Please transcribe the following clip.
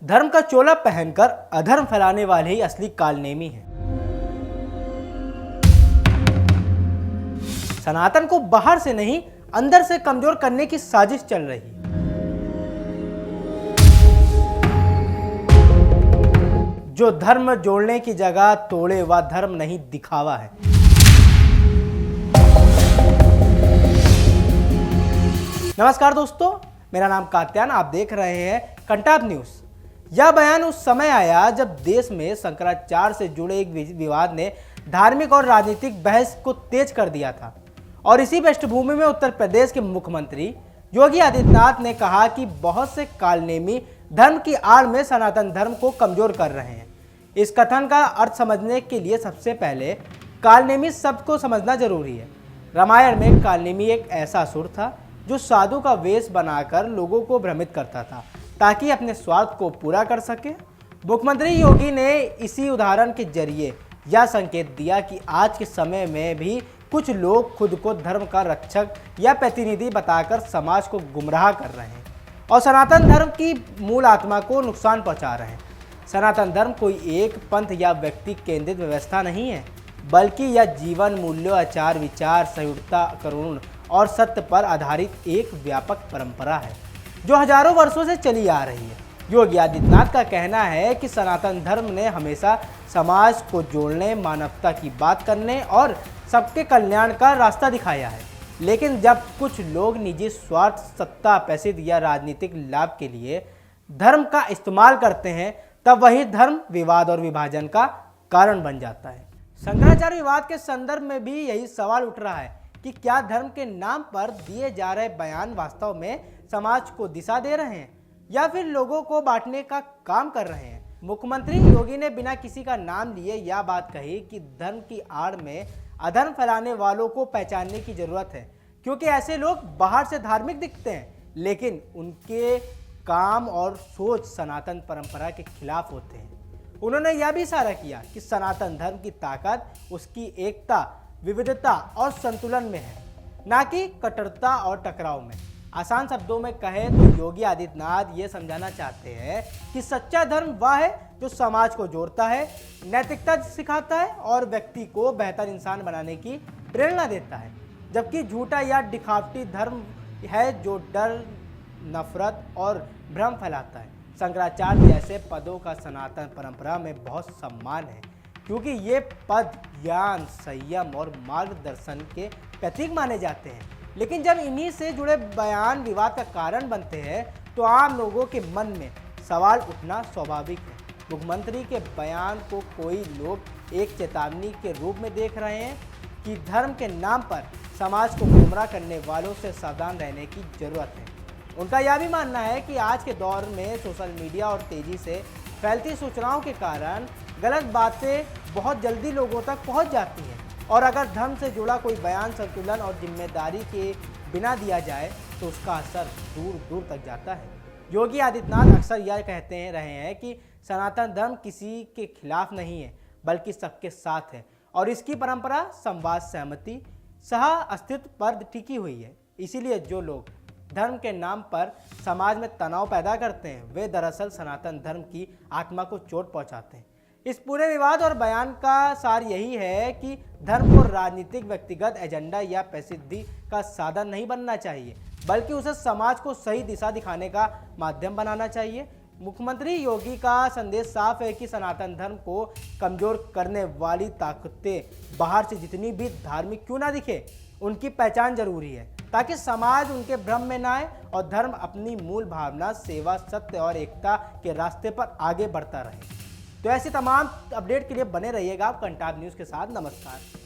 धर्म का चोला पहनकर अधर्म फैलाने वाले ही असली कालनेमी हैं। सनातन को बाहर से नहीं, अंदर से कमजोर करने की साजिश चल रही है। जो धर्म जोड़ने की जगह तोड़े, वह धर्म नहीं दिखावा है। नमस्कार दोस्तों, मेरा नाम कात्यायन, आप देख रहे हैं कंटाप न्यूज। यह बयान उस समय आया जब देश में शंकराचार्य से जुड़े एक विवाद ने धार्मिक और राजनीतिक बहस को तेज कर दिया था। और इसी पृष्ठभूमि में उत्तर प्रदेश के मुख्यमंत्री योगी आदित्यनाथ ने कहा कि बहुत से कालनेमी धर्म की आड़ में सनातन धर्म को कमजोर कर रहे हैं। इस कथन का अर्थ समझने के लिए सबसे पहले कालनेमी शब्द को समझना जरूरी है। रामायण में कालनेमी एक ऐसा असुर था जो साधु का वेश बनाकर लोगों को भ्रमित करता था ताकि अपने स्वार्थ को पूरा कर सके। मुख्यमंत्री योगी ने इसी उदाहरण के जरिए यह संकेत दिया कि आज के समय में भी कुछ लोग खुद को धर्म का रक्षक या प्रतिनिधि बताकर समाज को गुमराह कर रहे हैं और सनातन धर्म की मूल आत्मा को नुकसान पहुंचा रहे हैं। सनातन धर्म कोई एक पंथ या व्यक्ति केंद्रित व्यवस्था नहीं है, बल्कि यह जीवन मूल्यों, आचार विचार, सहिष्णुता, करुण और सत्य पर आधारित एक व्यापक परंपरा है जो हजारों वर्षों से चली आ रही है। योगी आदित्यनाथ का कहना है कि सनातन धर्म ने हमेशा समाज को जोड़ने, मानवता की बात करने और सबके कल्याण का रास्ता दिखाया है। लेकिन जब कुछ लोग निजी स्वार्थ, सत्ता, पैसे या राजनीतिक लाभ के लिए धर्म का इस्तेमाल करते हैं, तब वही धर्म विवाद और विभाजन का कारण बन जाता है। शंकराचार्य विवाद के संदर्भ में भी यही सवाल उठ रहा है कि क्या धर्म के नाम पर दिए जा रहे बयान वास्तव में समाज को दिशा दे रहे हैं या फिर लोगों को बांटने का काम कर रहे हैं। मुख्यमंत्री योगी ने बिना किसी का नाम लिए यह बात कही कि धर्म की आड़ में अधर्म फैलाने वालों को पहचानने की जरूरत है, क्योंकि ऐसे लोग बाहर से धार्मिक दिखते हैं लेकिन उनके काम और सोच सनातन परंपरा के खिलाफ होते हैं। उन्होंने यह भी इशारा किया कि सनातन धर्म की ताकत उसकी एकता, विविधता और संतुलन में है, ना कि कट्टरता और टकराव में। आसान शब्दों में कहें तो योगी आदित्यनाथ ये समझाना चाहते हैं कि सच्चा धर्म वह है जो समाज को जोड़ता है, नैतिकता सिखाता है और व्यक्ति को बेहतर इंसान बनाने की प्रेरणा देता है, जबकि झूठा या दिखावटी धर्म है जो डर, नफरत और भ्रम फैलाता है। शंकराचार्य जैसे पदों का सनातन परंपरा में बहुत सम्मान है, क्योंकि ये पद ज्ञान, संयम और मार्गदर्शन के प्रतीक माने जाते हैं। लेकिन जब इन्हीं से जुड़े बयान विवाद का कारण बनते हैं तो आम लोगों के मन में सवाल उठना स्वाभाविक है। मुख्यमंत्री के बयान को कोई लोग एक चेतावनी के रूप में देख रहे हैं कि धर्म के नाम पर समाज को गुमराह करने वालों से सावधान रहने की जरूरत है। उनका यह भी मानना है कि आज के दौर में सोशल मीडिया और तेजी से फैलती सूचनाओं के कारण गलत बातें बहुत जल्दी लोगों तक पहुंच जाती हैं और अगर धर्म से जुड़ा कोई बयान संतुलन और जिम्मेदारी के बिना दिया जाए तो उसका असर दूर दूर तक जाता है। योगी आदित्यनाथ अक्सर यह कहते रहे हैं कि सनातन धर्म किसी के खिलाफ नहीं है, बल्कि सबके साथ है और इसकी परंपरा संवाद, सहमति, सह अस्तित्व पर टिकी हुई है। इसीलिए जो लोग धर्म के नाम पर समाज में तनाव पैदा करते हैं, वे दरअसल सनातन धर्म की आत्मा को चोट पहुंचाते हैं। इस पूरे विवाद और बयान का सार यही है कि धर्म को राजनीतिक, व्यक्तिगत एजेंडा या प्रसिद्धि का साधन नहीं बनना चाहिए, बल्कि उसे समाज को सही दिशा दिखाने का माध्यम बनाना चाहिए। मुख्यमंत्री योगी का संदेश साफ है कि सनातन धर्म को कमजोर करने वाली ताकतें बाहर से जितनी भी धार्मिक क्यों ना दिखे, उनकी पहचान जरूरी है ताकि समाज उनके भ्रम में ना आए और धर्म अपनी मूल भावना, सेवा, सत्य और एकता के रास्ते पर आगे बढ़ता रहे। तो ऐसी तमाम अपडेट के लिए बने रहिएगा आप कंटाप न्यूज़ के साथ। नमस्कार।